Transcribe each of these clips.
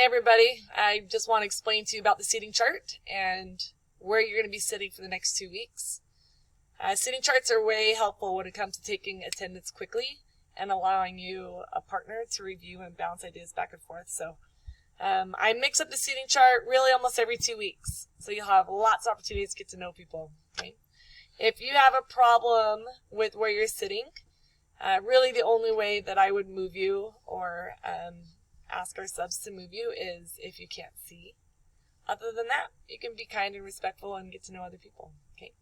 everybody. I just want to explain to you about the seating chart and where you're going to be sitting for the next 2 weeks. Seating charts are way helpful when it comes to taking attendance quickly and allowing you a partner to review and bounce ideas back and forth. So I mix up the seating chart really almost every 2 weeks. So you'll have lots of opportunities to get to know people. Okay? If you have a problem with where you're sitting, really the only way that I would move you or ask our subs to move you is if you can't see. Other than that, you can be kind and respectful and get to know other people. Okay.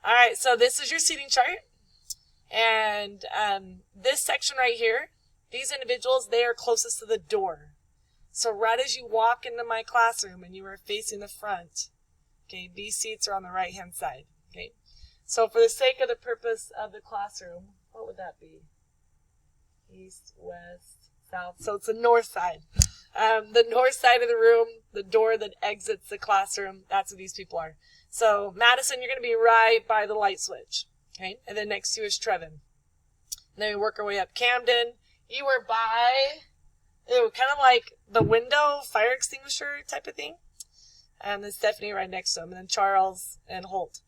All right, so this is your seating chart. And this section right here, these individuals, they are closest to the door. So right as you walk into my classroom and you are facing the front, okay, these seats are on the right-hand side. Okay. So for the sake of the purpose of the classroom, what would that be? East, west, south. So it's the north side. The north side of the room, the door that exits the classroom, that's where these people are. So Madison, you're going to be right by the light switch. Okay. And then next to you is Trevin. And then we work our way up. Camden, you were by, kind of like the window, fire extinguisher type of thing. And then Stephanie right next to him. And then Charles and Holt.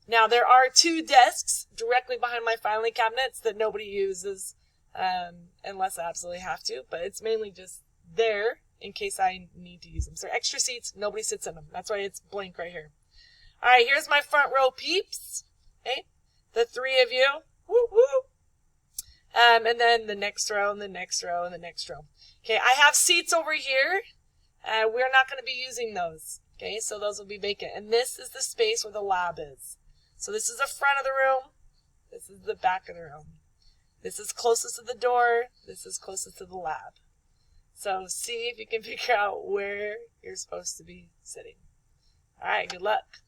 Now, there are 2 desks directly behind my filing cabinets that nobody uses unless I absolutely have to. But it's mainly just there in case I need to use them. So extra seats, nobody sits in them. That's why it's blank right here. All right, here's my front row peeps. Okay, the 3 of you. Woo, woo. And then the next row and the next row and the next row. Okay, I have seats over here. We're not going to be using those. Okay, so those will be vacant. And this is the space where the lab is. So this is the front of the room. This is the back of the room. This is closest to the door. This is closest to the lab. So see if you can figure out where you're supposed to be sitting. All right, good luck.